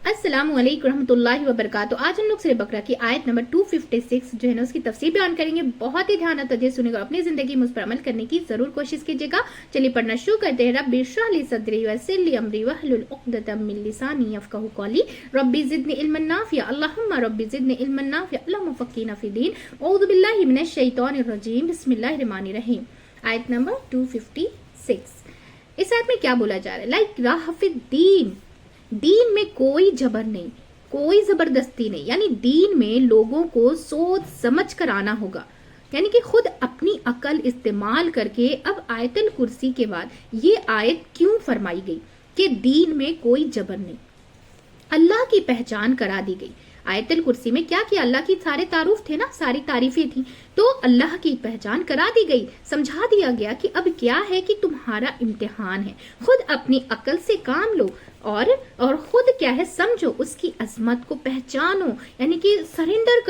अस्सलाम वालेकुम रहमतुल्लाहि व बरकातहू। आज हम लोग सूरह बकरा की आयत नंबर 256 जो है ना उसकी तफसीर बयान करेंगे। बहुत ही ध्यान तवज्जो सुनेगा, अपनी जिंदगी में उस पर अमल करने की जरूर कोशिश कीजिएगा। चलिए पढ़ना शुरू करते हैं। रब्बि इश्रह ली सदरी वयस्सिर ली अमरी वहलुल उक़दतम मिन लिसानी यफ़क़हू क़ौली रब्बि ज़िदनी इल्मन नाफ़िअ अल्लाहुम्मा रब्बि ज़िदनी इल्मन नाफ़िअ अल्लाहुम्मा फ़क़्हिना फ़िद्दीन औज़ु बिल्लाहि मिनश शैतानिर रजीम बिस्मिल्लाहिर रहमानिर रहीम। आयत नंबर 256। इस आयत में क्या बोला जा रहा है? लाइक राहफ़िद्दीन, दीन में कोई जबर नहीं, कोई जबरदस्ती नहीं, यानी दीन में लोगों को सोच समझ कर आना होगा, यानी कि खुद अपनी अकल इस्तेमाल करके। अब आयतल कुर्सी के बाद ये आयत क्यों फरमाई गई कि दीन में कोई जबर नहीं, अल्लाह की पहचान करा दी गई। आयतल कुर्सी में क्या किया? अल्लाह की सारे तारुफ थे ना, सारी तारीफें थी, तो अल्लाह की पहचान करा दी गई। समझा दिया गया कि अब क्या है कि तुम्हारा इम्तिहान है, खुद अपनी अकल से काम लो और खुद क्या है समझो, उसकी अजमत को पहचानो, यानी कि सरेंडर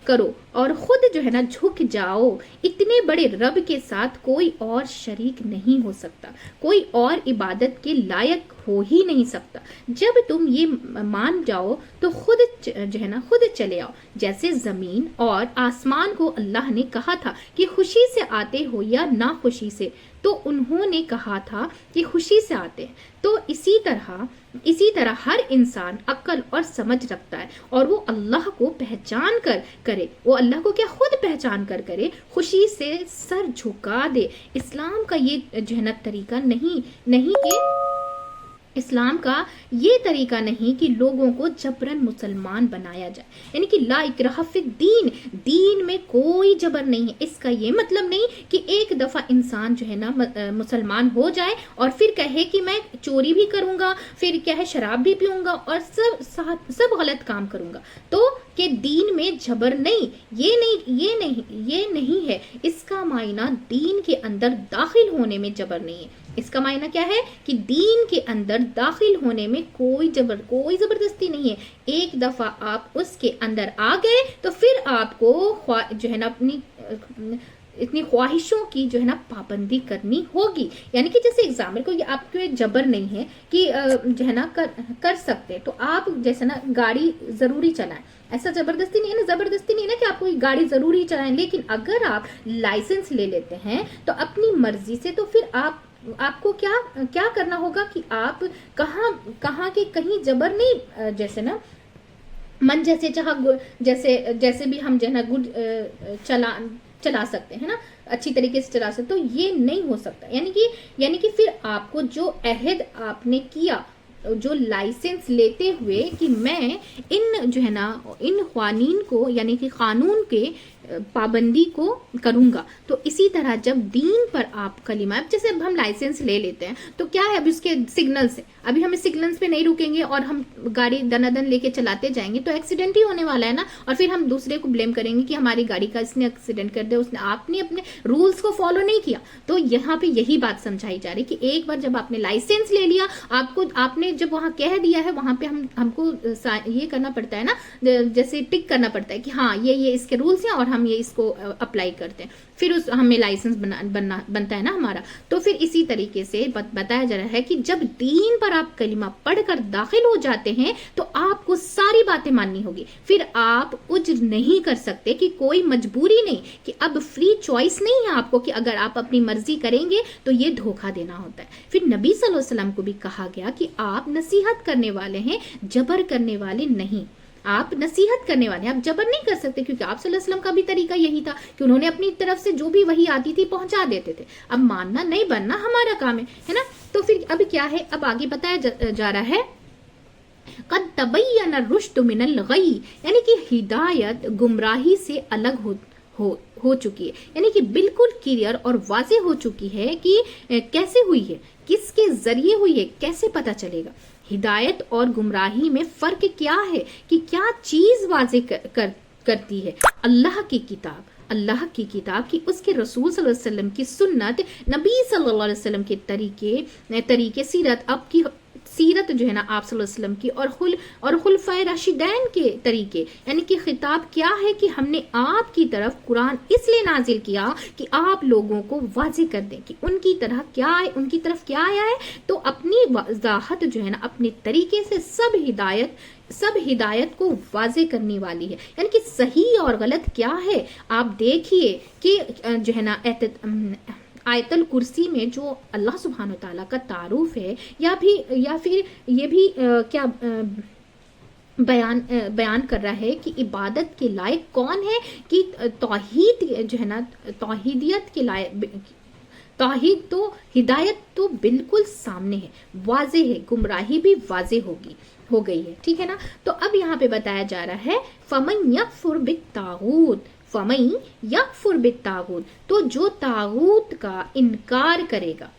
करो और खुद जो है ना झुक जाओ। इतने बड़े रब के साथ कोई और शरीक नहीं हो सकता, कोई और इबादत के लायक हो ही नहीं सकता। जब तुम ये मान जाओ तो खुद जो है ना खुद चले आओ। जैसे जमीन और आसमान को अल्लाह ने कहा था कि खुशी से आते हो या ना खुशी से, तो उन्होंने कहा था कि खुशी से आते हैं। तो इसी तरह हर इंसान अक्ल और समझ रखता है और वो अल्लाह को पहचान कर करे, वो अल्लाह को क्या खुद पहचान कर करे, खुशी से सर झुका दे। इस्लाम का ये जो है ना तरीका नहीं कि इस्लाम का ये तरीका नहीं कि लोगों को जबरन मुसलमान बनाया जाए, यानी कि ला इकराह फिद्दीन, दीन में कोई जबर नहीं है। इसका ये मतलब नहीं कि एक दफा इंसान जो है ना मुसलमान हो जाए और फिर कहे कि मैं चोरी भी करूंगा, फिर क्या है शराब भी पीऊंगा और सब गलत काम करूंगा, तो कि दीन में जबर नहीं, ये नहीं है। इसका मायना दीन के अंदर दाखिल होने में जबर नहीं है। इसका मायना क्या है कि दीन के अंदर दाखिल होने में कोई जबरदस्ती नहीं है। एक दफा आप उसके अंदर आ गए तो फिर आपको जो है ना अपनी इतनी ख्वाहिशों की जो है ना पाबंदी करनी होगी। यानी कि जैसे एग्जाम्पल को आपको जबर नहीं है कि जो है ना कर सकते, तो आप जैसे ना गाड़ी जरूरी चलाएं, ऐसा जबरदस्ती नहीं है ना, जबरदस्ती नहीं है ना कि आपको गाड़ी जरूरी चलाएं। लेकिन अगर आप लाइसेंस ले लेते हैं तो अपनी मर्जी से, तो फिर आपको क्या करना होगा कि आप कहाँ के कहीं जबर नहीं, जैसे ना मन जैसे चाह, जैसे भी हम जो है ना गुड चला सकते हैं ना, अच्छी तरीके से चला सकते, तो ये नहीं हो सकता। यानी कि फिर आपको जो अहद आपने किया, जो लाइसेंस लेते हुए कि मैं इन जो है ना इन क़वानीन को, यानी कि कानून के पाबंदी को करूंगा, तो इसी तरह जब दीन पर आप कलिमा, जैसे अब हम लाइसेंस ले लेते हैं तो क्या है, अभी उसके सिग्नल्स है, अभी हमें सिग्नल्स पे नहीं रुकेंगे और हम गाड़ी दनादन लेके चलाते जाएंगे तो एक्सीडेंट ही होने वाला है ना, और फिर हम दूसरे को ब्लेम करेंगे कि हमारी गाड़ी का इसने एक्सीडेंट कर दिया, उसने आपने अपने रूल्स को फॉलो नहीं किया। तो यहाँ पे यही बात समझाई जा रही कि एक बार जब आपने लाइसेंस ले लिया, आपने जब वहां कह दिया है, वहां पे हमको ये करना पड़ता है ना, जैसे टिक करना पड़ता है कि हाँ ये इसके रूल्स हैं और हम ये इसको अप्लाई करते हैं, फिर हमें लाइसेंस बनता है ना हमारा। तो फिर इसी तरीके से बताया जा रहा है कि जब दीन पर आप कलिमा पढ़कर दाखिल हो जाते हैं तो आपको सारी बातें माननी होगी। फिर आप उज्र नहीं कर सकते कि कोई मजबूरी नहीं, कि अब फ्री चॉइस नहीं है आपको कि अगर आप अपनी मर्जी करेंगे तो ये धोखा देना होता है। फिर नबी सल्लल्लाहु अलैहि वसल्लम को भी कहा गया कि आप नसीहत करने वाले हैं, जबर करने वाले नहीं। आप नसीहत करने वाले, आप जबर नहीं कर सकते, क्योंकि आप सल्लल्लाहु अलैहि वसल्लम का भी तरीका यही था कि उन्होंने अपनी तरफ से जो भी वही आती थी पहुंचा देते थे। अब मानना नहीं बनना हमारा काम है ना। तो फिर अब क्या है, अब आगे बताया जा रहा है कद तबय्यन रुश्द मिनल गई, यानी कि हिदायत गुमराही से अलग हो चुकी है, यानी कि बिल्कुल क्लियर और वाज़ेह हो चुकी है कि कैसे हुई है, किसके जरिए हुई है, कैसे पता चलेगा। हिदायत और गुमराही में फर्क क्या है, कि क्या चीज वाजे करती है, अल्लाह की किताब की, उसके रसूल सल्लल्लाहु अलैहि वसल्लम की सुन्नत, नबी सल्लल्लाहु अलैहि वसल्लम के तरीके सीरत, अब की سیرت جو ہے نا آپ صلی اللہ علیہ وسلم کی اور خلفائے راشدین کے طریقے، یعنی کہ خطاب کیا ہے کہ ہم نے آپ کی طرف قرآن اس لیے نازل کیا کہ آپ لوگوں کو واضح کر دیں کہ ان کی طرف کیا آیا ہے، تو اپنی وضاحت جو ہے نا اپنے طریقے سے سب ہدایت کو واضح کرنے والی ہے، یعنی کہ صحیح اور غلط کیا ہے۔ آپ دیکھیے کہ جو ہے نا آیت الکرسی میں جو اللہ سبحانہ وتعالیٰ کا تعارف ہے، یا پھر یہ بھی کیا بیان کر رہا ہے کہ عبادت کے لائق کون ہے، کہ توحید جو ہے نا توحیدیت کے لائق، توحید تو ہدایت تو بالکل سامنے ہے، واضح ہے، گمراہی بھی واضح ہو گئی ہے، ٹھیک ہے نا۔ تو اب یہاں پہ بتایا جا رہا ہے فَمَن يَكْفُرْ بِالطَّاغُوتِ، تو جو طاغوت کا انکار کرے گا۔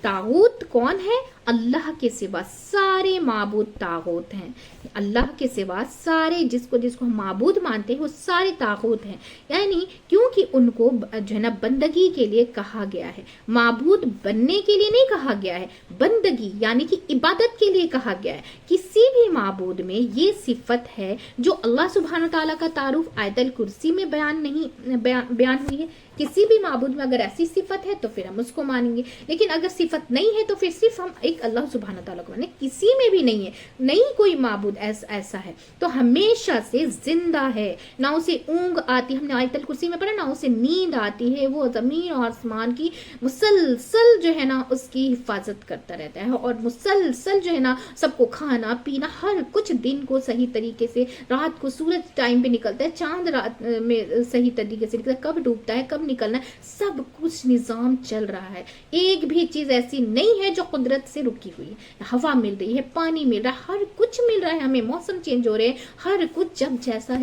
طاغوت کون ہے؟ اللہ کے سوا سارے معبود طاغوت ہیں، اللہ کے سوا سارے جس کو ہم معبود مانتے ہیں وہ سارے طاغوت ہیں، یعنی کیونکہ ان کو جو ہے نا بندگی کے لیے کہا گیا ہے، معبود بننے کے لیے نہیں کہا گیا ہے، بندگی یعنی کہ عبادت کے لیے کہا گیا ہے۔ کسی بھی معبود میں یہ صفت ہے جو اللہ سبحانہ تعالیٰ کا تعارف آیت الکرسی میں بیان ہوئی ہے۔ کسی بھی معبود میں اگر ایسی صفت ہے تو پھر ہم اس کو مانیں گے، لیکن اگر صفت نہیں ہے تو پھر صرف ہم ایک اللہ سبحانہ تعالیٰ کو مانیں، کسی میں بھی نہیں ہے، نہیں کوئی معبود ایسا ہے تو ہمیشہ سے زندہ ہے، نہ اسے اونگ آتی، ہم نے آیت الکرسی میں پڑھا، نہ اسے نیند آتی ہے، وہ زمین اور آسمان کی مسلسل جو ہے نا اس کی حفاظت کرتا رہتا ہے، اور مسلسل جو ہے نا سب کو کھانا پینا ہر کچھ، دن کو صحیح طریقے سے، رات کو سورج ٹائم پہ نکلتا ہے، چاند رات میں صحیح طریقے سے نکلتا ہے، کب ڈوبتا ہے کب نکلنا ہے، سب کچھ نظام چل رہا ہے، ایک بھی چیز ایسی نہیں ہے جو قدرت سے رکی ہوئی ہے، ہوا مل رہی ہے، پانی مل رہا ہے، ہر کچھ مل رہا ہے ہمیں، موسم چینج ہو رہے ہیں، ہر کچھ جب جیسا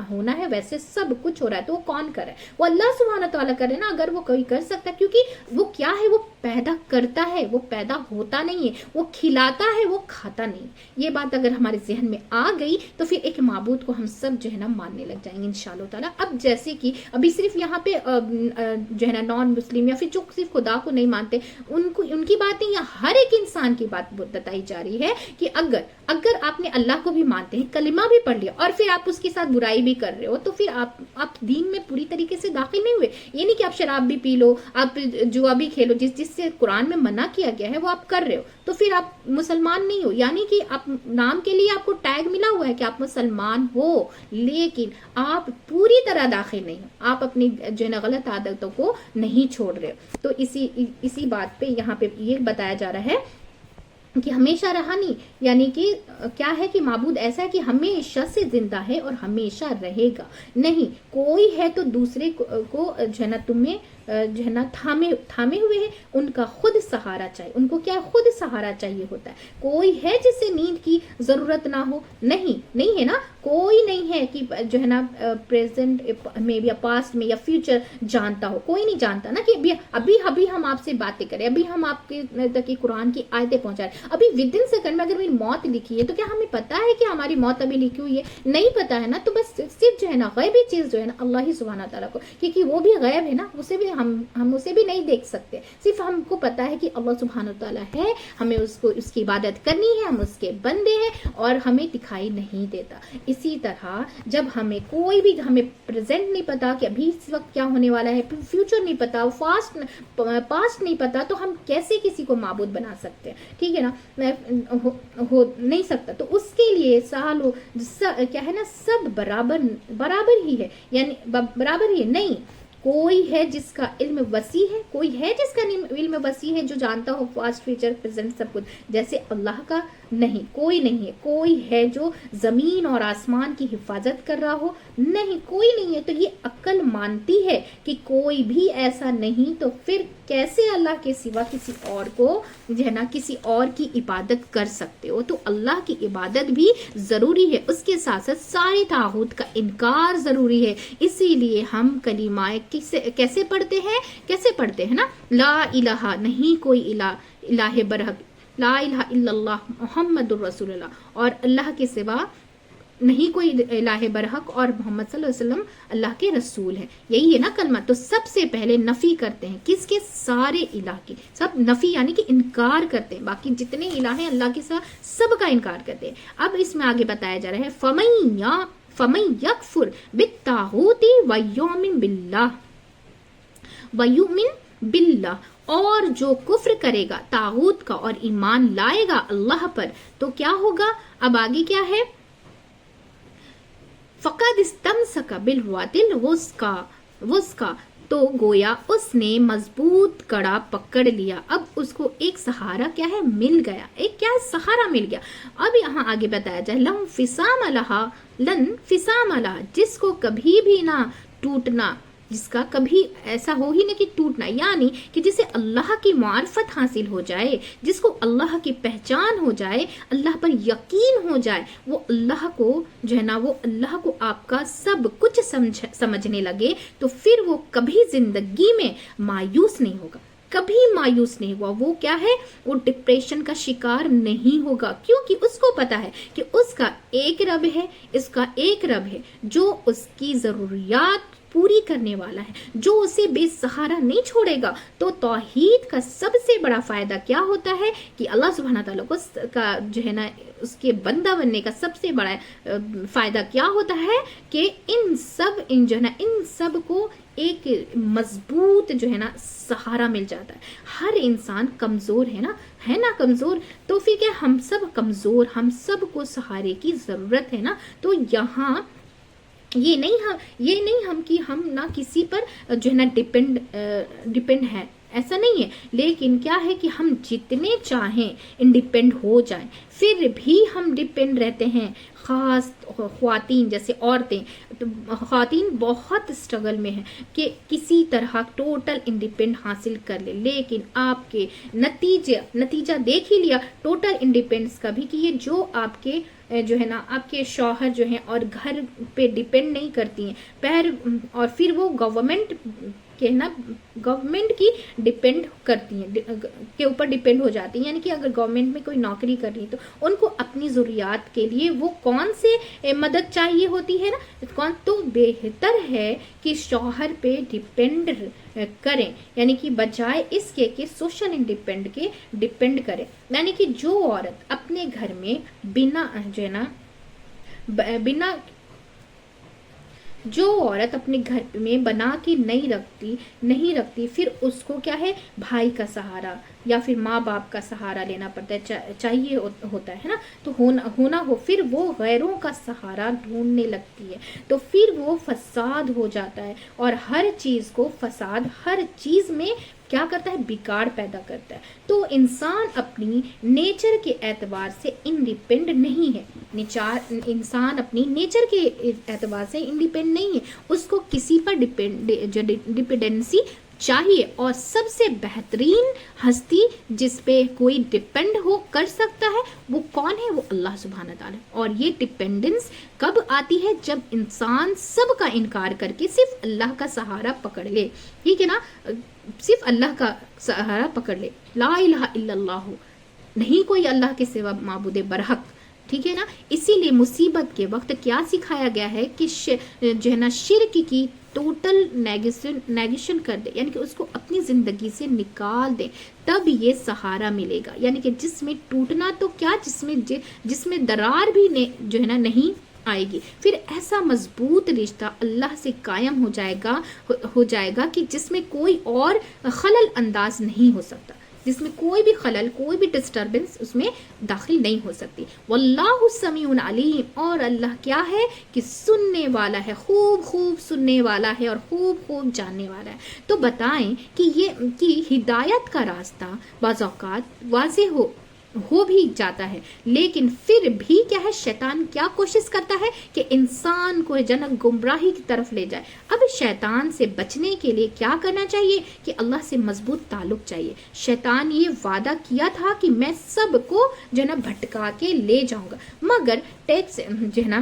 ہونا ہے ویسے سب کچھ ہو رہا ہے، تو وہ کون کر رہا ہے؟ وہ اللہ سبحانہ تعالیٰ کر رہے ہیں نا، اگر وہ کوئی کر سکتا ہے، کیونکہ وہ کیا ہے، وہ پیدا کرتا ہے، وہ پیدا ہوتا نہیں ہے، وہ کھلاتا ہے، وہ کھاتا نہیں۔ یہ بات اگر ہمارے ذہن میں آ گئی تو پھر ایک معبود کو ہم سب جو ہے نا ماننے لگ جائیں گے انشاءاللہ تعالیٰ۔ اب جیسے کہ ابھی صرف یہاں پہ جو ہے نا نان مسلم یا پھر جو صرف خدا کو نہیں مانتے ان کی باتیں، یا ہر ایک انسان کی بات بتائی جا رہی ہے کہ اگر آپ نے اللہ کو بھی مانتے ہیں، کلمہ بھی پڑھ لیا، اور پھر آپ اس کے ساتھ برائی بھی کر رہے ہو، تو پھر آپ دین میں پوری طریقے سے داخل نہیں ہوئے۔ یہ نہیں کہ آپ شراب بھی پی لو، آپ جوا بھی کھیلو، جس سے قرآن میں منع کیا گیا ہے وہ آپ کر رہے ہو، تو پھر آپ مسلمان نہیں ہو، یعنی کہ آپ نام کے لیے آپ کو ٹیگ ملا ہوا ہے کہ آپ مسلمان ہو، لیکن آپ پوری طرح داخل نہیں ہو، آپ اپنی جو ہے نا غلط عادتوں کو نہیں چھوڑ رہے ہو۔ تو اسی بات پہ یہاں پہ یہ بتایا جا رہا ہے کہ ہمیشہ رہا نہیں، یعنی کہ کیا ہے کہ معبود ایسا ہے کہ ہمیشہ سے زندہ ہے اور ہمیشہ رہے گا نہیں، کوئی ہے تو دوسرے کو جو ہے نا تمہیں جو ہے نا تھامے ہوئے ہیں، ان کا خود سہارا چاہیے، ان کو کیا خود سہارا چاہیے ہوتا ہے۔ کوئی ہے جسے نیند کی ضرورت نہ ہو؟ نہیں ہے نا، کوئی نہیں ہے کہ جو ہے نا پریزنٹ میں یا پاسٹ میں یا فیوچر جانتا ہو، کوئی نہیں جانتا نا کہ ابھی ہم آپ سے باتیں کریں، ابھی ہم آپ کے تک قرآن کی آیتیں پہنچائیں، ابھی ودن سیکنڈ میں اگر میری موت لکھی ہے تو کیا ہمیں پتا ہے کہ ہماری موت ابھی لکھی ہوئی ہے؟ نہیں پتا ہے نا، تو بس صرف جو ہے نا غیبی چیز جو ہے نا اللہ ہی سبحانہ تعالیٰ کو، کیونکہ وہ بھی غیب ہے نا، اسے بھی ہم اسے بھی نہیں دیکھ سکتے، صرف ہم کو پتا ہے کہ اللہ سبحانہ تعالیٰ ہے، ہمیں اس کی عبادت کرنی ہے، ہم اس کے بندے ہیں، اور ہمیں دکھائی نہیں دیتا۔ اسی طرح جب ہمیں کوئی بھی ہمیں پریزنٹ نہیں پتا کہ ابھی اس وقت کیا ہونے والا ہے، فیوچر نہیں پتا، پاسٹ نہیں پتا، تو ہم کیسے کسی کو معبود بنا سکتے ہیں؟ ٹھیک ہے نا، ہو نہیں سکتا۔ تو اس کے لیے کیا ہے نا، سب برابر ہی ہے، یعنی برابر ہی ہے، نہیں کوئی ہے جس کا علم وسیع ہے، کوئی ہے جس کا علم وسیع ہے جو جانتا ہو پاسٹ فیوچر پریزنٹ سب کچھ، جیسے اللہ کا نہیں، کوئی نہیں ہے۔ کوئی ہے جو زمین اور آسمان کی حفاظت کر رہا ہو؟ نہیں، کوئی نہیں ہے۔ تو یہ عقل مانتی ہے کہ کوئی بھی ایسا نہیں، تو پھر کیسے اللہ کے سوا کسی اور کو جو ہے نا کسی اور کی عبادت کر سکتے ہو؟ تو اللہ کی عبادت بھی ضروری ہے، اس کے ساتھ ساتھ سارے طاغوت کا انکار ضروری ہے۔ اسی لیے ہم کلمہ کیسے پڑھتے ہیں نا، لا الہ، نہیں کوئی الہ برحق، لا الہ الا اللہ محمد الرسول اللہ، اور اللہ کے سوا نہیں کوئی الہ برحق اور محمد صلی اللہ علیہ وسلم اللہ کے رسول ہیں. یہی ہے نا کلمہ. تو سب سے پہلے نفی کرتے ہیں کس کے؟ سارے الہ کی. سب نفی یعنی کہ انکار کرتے ہیں. باقی جتنے الہ ہیں اللہ کے سب کا انکار کرتے ہیں. اب اس میں آگے بتایا جا رہا ہے فَمَن يَكْفُرْ بِالطَّاغُوتِ وَيُؤْمِن بِاللَّهِ اور جو کفر کرے گا طاغوت کا اور ایمان لائے گا اللہ پر تو کیا ہوگا؟ اب آگے کیا ہے؟ فَقَدْ اسْتَمْسَكَ بِالْعُرْوَةِ الْوُثْقَىٰ تو گویا اس نے مضبوط کڑا پکڑ لیا. اب اس کو ایک سہارا کیا ہے؟ مل گیا. ایک کیا ہے؟ سہارا مل گیا. اب یہاں آگے بتایا جائے لن فسام لہا جس کو کبھی بھی نہ ٹوٹنا، جس کا کبھی ایسا ہو ہی نہیں کہ ٹوٹنا، یعنی کہ جسے اللہ کی معرفت حاصل ہو جائے، جس کو اللہ کی پہچان ہو جائے، اللہ پر یقین ہو جائے، وہ اللہ کو جو ہے نا وہ اللہ کو آپ کا سب کچھ سمجھنے لگے تو پھر وہ کبھی زندگی میں مایوس نہیں ہوگا، کبھی مایوس نہیں ہوا. وہ کیا ہے؟ وہ ڈپریشن کا شکار نہیں ہوگا، کیونکہ اس کو پتا ہے کہ اس کا ایک رب ہے، اس کا ایک رب ہے جو اس کی ضروریات پوری کرنے والا ہے، جو اسے بے سہارا نہیں چھوڑے گا. تو توحید کا سب سے بڑا فائدہ کیا ہوتا ہے کہ اللہ سبحانہ تعالیٰ کو کا جو ہے نا اس کے بندہ بننے کا سب سے بڑا فائدہ کیا ہوتا ہے کہ ان سب کو ایک مضبوط جو ہے نا سہارا مل جاتا ہے. ہر انسان کمزور ہے نا کمزور. تو پھر کیا ہم سب کمزور، ہم سب کو سہارے کی ضرورت ہے نا. تو یہاں یہ نہیں ہم کہ ہم نہ کسی پر جو ہے نا ڈپینڈ ہے، ایسا نہیں ہے. لیکن کیا ہے کہ ہم جتنے چاہیں انڈیپینڈ ہو جائیں، پھر بھی ہم ڈپینڈ رہتے ہیں. خاص خواتین جیسے عورتیں، خواتین بہت اسٹرگل میں ہیں کہ کسی طرح ٹوٹل انڈیپینڈ حاصل کر لے. لیکن آپ کے نتیجہ دیکھ ہی لیا ٹوٹل انڈیپینڈنس کا بھی کہ یہ جو آپ کے جو ہے نا آپ کے شوہر جو ہیں اور گھر پہ ڈیپینڈ نہیں کرتی ہیں اور پھر وہ گورنمنٹ کی ڈیپینڈ کرتی ہیں کے اوپر ڈیپینڈ ہو جاتی ہیں. یعنی کہ اگر گورنمنٹ میں کوئی نوکری کر رہی تو ان کو اپنی ضروریات کے لیے وہ کون سے مدد چاہیے ہوتی ہے نا، تو بہتر ہے کہ شوہر پہ ڈیپینڈ کریں، یعنی کہ بجائے اس کے کہ سوشل انڈیپینڈ کے ڈیپینڈ کریں. یعنی کہ جو عورت اپنے گھر میں جو عورت اپنے گھر میں بنا کے نہیں رکھتی پھر اس کو کیا ہے؟ بھائی کا سہارا یا پھر ماں باپ کا سہارا لینا پڑتا ہے، چاہیے ہوتا ہے نا. تو ہونا ہو پھر وہ غیروں کا سہارا ڈھونڈنے لگتی ہے تو پھر وہ فساد ہو جاتا ہے. اور ہر چیز میں کیا کرتا ہے؟ بگاڑ پیدا کرتا ہے. تو انسان اپنی نیچر کے اعتبار سے انڈیپینڈ نہیں ہے، انسان اپنی نیچر کے اعتبار سے انڈیپینڈ نہیں ہے. اس کو کسی پر ڈیپینڈنسی چاہیے. اور سب سے بہترین ہستی جس پہ کوئی ڈیپینڈ کر سکتا ہے وہ کون ہے؟ وہ اللہ سبحانہ تعالیٰ. اور یہ ڈیپینڈنس کب آتی ہے؟ جب انسان سب کا انکار کر کے صرف اللہ کا سہارا پکڑ لے. ٹھیک ہے نا، صرف اللہ کا سہارا پکڑ لے. لا الہ الا اللہ، نہیں کوئی اللہ کے سوا معبود برحق. ٹھیک ہے نا. اسی لیے مصیبت کے وقت کیا سکھایا گیا ہے کہ جو ہے نا شرک کی ٹوٹل نیگیشن کر دے، یعنی کہ اس کو اپنی زندگی سے نکال دے، تب یہ سہارا ملے گا. یعنی کہ جس میں ٹوٹنا تو کیا، جس میں درار بھی جو ہے نا نہیں آئے گی، پھر ایسا مضبوط رشتہ اللہ سے قائم ہو جائے گا کہ جس میں کوئی اور خلل انداز نہیں ہو سکتا، جس میں کوئی بھی خلل، کوئی بھی ڈسٹربنس اس میں داخل نہیں ہو سکتی. واللہ سمیع علیم، اور اللہ کیا ہے کہ سننے والا ہے، خوب سننے والا ہے اور خوب جاننے والا ہے. تو بتائیں کہ ہدایت کا راستہ بعض اوقات واضح ہو بھی جاتا ہے، لیکن پھر بھی کیا ہے؟ شیطان کیا کوشش کرتا ہے کہ انسان کو جنک گمراہی کی طرف لے جائے. اب شیطان سے بچنے کے لیے کیا کرنا چاہیے کہ اللہ سے مضبوط تعلق چاہیے. شیطان یہ وعدہ کیا تھا کہ میں سب کو جو ہے نا بھٹکا کے لے جاؤں گا، مگر جو ہے نا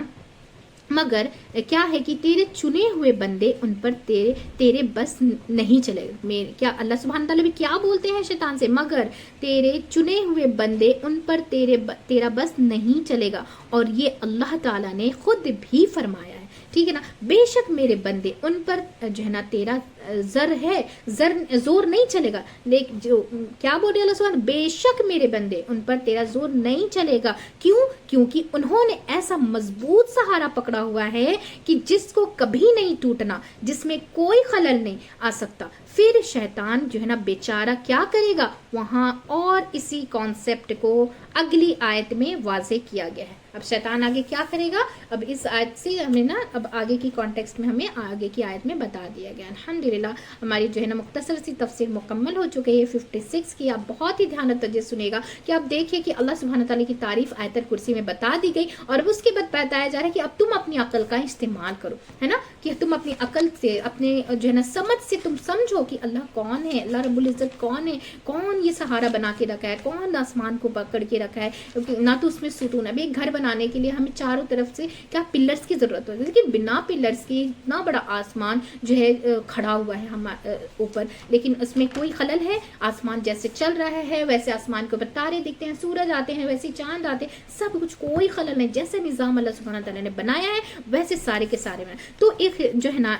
मगर क्या है कि तेरे चुने हुए बंदे उन पर तेरे बस नहीं चलेगा। मेरे क्या अल्लाह सुब्हान तआला भी क्या बोलते हैं शैतान से, मगर तेरे चुने हुए बंदे उन पर तेरा बस नहीं चलेगा, और ये अल्लाह ताला ने खुद भी फरमाया है, ठीक है ना। बेशक मेरे बंदे उन पर जो है ना तेरा जोर नहीं चलेगा, लेकिन जो क्या बोल रहे अल्लाह सुब्हान, बेशक मेरे बंदे उन पर तेरा जोर नहीं चलेगा। क्यों? क्योंकि उन्होंने ऐसा मजबूत सहारा पकड़ा हुआ है कि जिसको कभी नहीं टूटना, जिसमें कोई खलल नहीं आ सकता। फिर शैतान जो है ना बेचारा क्या करेगा वहां, और इसी कॉन्सेप्ट को अगली आयत में वाजे किया गया है। अब शैतान आगे क्या करेगा, अब इस आयत से हमें ना अब आगे की कॉन्टेक्स्ट में हमें आगे की आयत में बता दिया गया। अल्हम्दुलिल्लाह हमारी जो है ना मुख्तसर सी तफसीर मुकम्मल हो चुकी है 56 की। आप बहुत ही ध्यान तवज्जो सुनेगा कि आप देखिए कि अल्लाह सुब्हानहू तआला की तारीफ आयतल कुर्सी में बता दी गई, और उसके बाद बताया जा रहा है कि अब तुम अपनी अकल का इस्तेमाल करो, है ना, कि तुम अपनी अकल से, अपने जो है ना समझ से तुम समझो कि अल्लाह कौन है, अल्लाह रब्बुल इज्जत कौन है, कौन ये सहारा बना के रखा है, कौन आसमान को पकड़ के रखा है, ना तो उसमें सुतून। अभी एक घर बनाने के लिए हमें चारों तरफ से क्या पिलर्स की जरूरत होती है, कि बिना पिलर्स के इतना बड़ा आसमान जो है खड़ा हुआ है हमारे ऊपर, लेकिन उसमें कोई खलल है, आसमान जैसे चल रहा है वैसे आसमान के ऊपर तारे दिखते हैं, सूरज आते हैं वैसे चांद आते हैं, सब कुछ कोई खलल नहीं, जैसे निजाम अल्लाह सुब्हानहू तआला ने बनाया है वैसे सारे के सारे में। तो एक जो है ना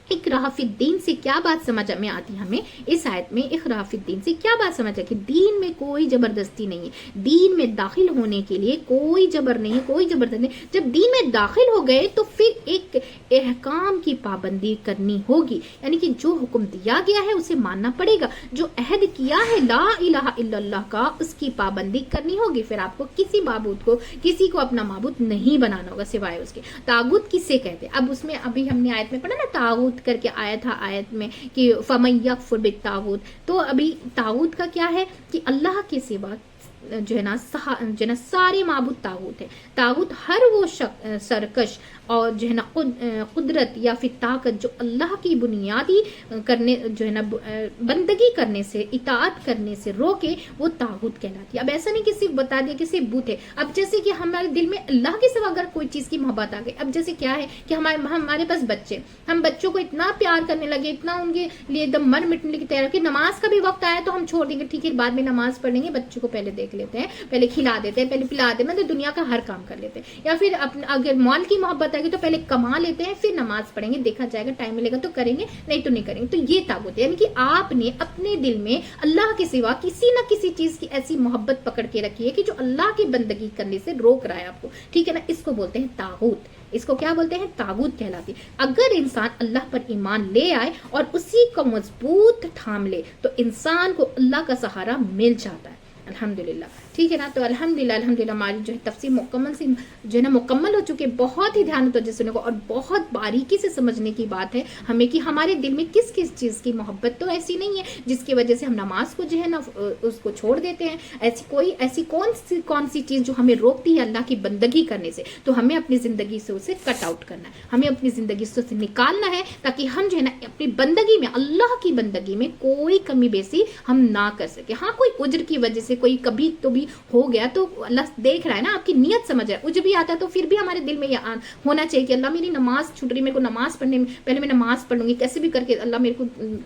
इक़रा फ़िद्दीन से क्या बात समझ में आती है हमें इस आयत में, इक़रा फ़िद्दीन से क्या बात समझ है कि दीन में कोई जबरदस्ती नहीं है, दीन में दाखिल होने के लिए कोई जबर नहीं है, कोई जबरदस्ती नहीं। जब दीन में दाखिल हो गए तो फिर एक अहकाम की पाबंदी करनी होगी, यानी कि जो हुक्म दिया गया है उसे मानना पड़ेगा, जो अहद किया है ला इलाहा इल्लल्लाह का उसकी पाबंदी करनी होगी। फिर आपको किसी माबूद को, किसी को अपना माबूद नहीं बनाना होगा सिवाय उसके। तागुत किसे कहते हैं, अब उसमें अभी हमने आयत में पढ़ा ना तागुत करके आया था आयत में कि फमन यकफुर बित्तागुत, तो अभी तागुत का क्या है कि अल्लाह के सिवा जो है ना सारे माबूद तागुत है। तागुत हर वो सरकश और जो है ना कुदरत या फिर ताकत जो अल्लाह की बुनियादी करने जो है ना बंदगी करने से, इताअत करने से रोके, वो तागुत कहलाती है। अब ऐसा नहीं कि सिर्फ बता दिया कि सिर्फ बूत है। अब जैसे कि हमारे दिल में अल्लाह के सिवा अगर कोई चीज की मोहब्बत आ गई, अब जैसे क्या है कि हमारे पास बच्चे, हम बच्चों को इतना प्यार करने लगे, इतना उनके लिए एकदम मर मिटने की तैयार कि नमाज का भी वक्त आया तो हम छोड़ देंगे, ठीक है बाद में नमाज पढ़ेंगे, बच्चों को पहले देख लेते हैं, पहले खिला देते हैं, पहले पिला देते हैं, मतलब दुनिया का हर काम कर लेते हैं। या फिर अगर मॉल की मोहब्बत आएगी तो पहले कमा लेते हैं, फिर नमाज पढ़ेंगे, देखा जाएगा टाइम मिलेगा तो करेंगे, नहीं तो नहीं करेंगे। तो ये तागुत है, यानी कि आपने अपने दिल में अल्लाह के सिवा किसी ना किसी चीज की ऐसी मोहब्बत पकड़ के रखी है कि जो अल्लाह की बंदगी करने से रोक रहा है आपको, ठीक है ना। इसको बोलते हैं तागुत, इसको क्या बोलते हैं, तागुत कहलाती है। अगर इंसान अल्लाह पर ईमान ले आए और उसी को मजबूत थाम ले तो इंसान को अल्लाह का सहारा मिल जाता है। अल्हम्दुलिल्लाह, ठीक है ना। तो अल्हम्दुलिल्लाह हमारी जो है तफसीर मुकम्मल से जो है ना मुकम्मल हो चुकी है। बहुत ही ध्यान तो सुनने को और बहुत बारीकी से समझने की बात है हमें कि हमारे दिल में किस किस चीज़ की मोहब्बत तो ऐसी नहीं है जिसकी वजह से हम नमाज को जो है ना उसको छोड़ देते हैं। ऐसी कौन सी चीज़ जो हमें रोकती है अल्लाह की बंदगी करने से, तो हमें अपनी ज़िंदगी से उसे कट आउट करना है, हमें अपनी ज़िंदगी से उसे निकालना है, ताकि हम जो है ना अपनी बंदगी में, अल्लाह की बंदगी में कोई कमी बेसी हम ना कर सके। हाँ, कोई उज्र की वजह से कोई कभी तो भी हो गया तो अल्लाह देख रहा है ना, आपकी नियत समझ रहा है। उज्र भी आता है तो फिर भी हमारे दिल में ये होना चाहिए कि अल्लाह मेरी नमाज छूट रही, मेरे को नमाज पढ़ने में पहले मैं नमाज पढ़ लूंगी, कैसे भी करके अल्लाह मेरे को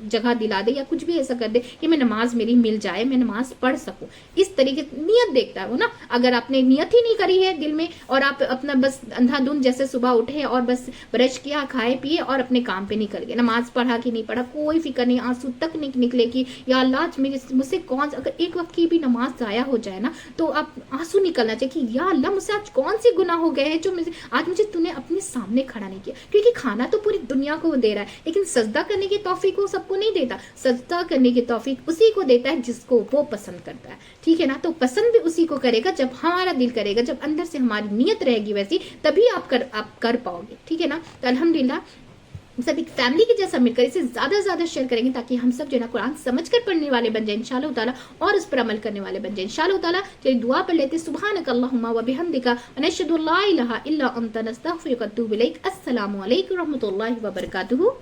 जगह दिला दे या कुछ भी ऐसा कर दे कि मैं नमाज मेरी मिल जाए, मैं नमाज पढ़ सकूं। इस तरीके नियत देखता है वो ना। अगर आपने नियत ही नहीं करी है दिल में और आप अपना बस अंधाधुंध जैसे सुबह उठे और बस ब्रश किया, खाए पिए और अपने काम पे निकल गए, नमाज पढ़ा कि नहीं पढ़ा कोई फिक्र नहीं, आंसू तक नहीं निकले कि या अल्लाह मुझसे कौन, अगर एक वक्त की भी नमाज जाया हो जाए ना तो आप आंसू निकलना चाहिए कि या अल्लाह मुझसे आज कौन से गुनाह हो गए हैं जो आज मुझे तूने अपने सामने खड़ा नहीं किया। क्योंकि खाना तो पूरी दुनिया को दे रहा है, लेकिन सजदा करने की तौफीक वो सबको नहीं देता। सजदा करने की तौफीक उसी को देता है जिसको वो पसंद करता है, ठीक है ना। तो पसंद भी उसी को करेगा जब हमारा दिल करेगा, जब अंदर से हमारी नियत रहेगी वैसी, तभी आप कर पाओगे, ठीक है ना। तो अल्हम्दुलिल्लाह सब एक फैमिली के जैसा मिलकर इसे ज्यादा से ज्यादा शेयर करेंगे ताकि हम सब जो है ना कुरान समझकर पढ़ने वाले बन जाए इंशाअल्लाह ताला और उस पर अमल करने वाले बन जाए इंशाअल्लाह ताला। चलिए दुआ पढ़ लेते हैं। सुब्हानक अल्लाहुम्मा व बिहम्दिका व नशहदु ला इलाहा इल्ला अंता नस्तगफिरुका व नतूबु इलैक। अस्सलामु अलैकुम व रहमतुल्लाहि व बरकातुहू।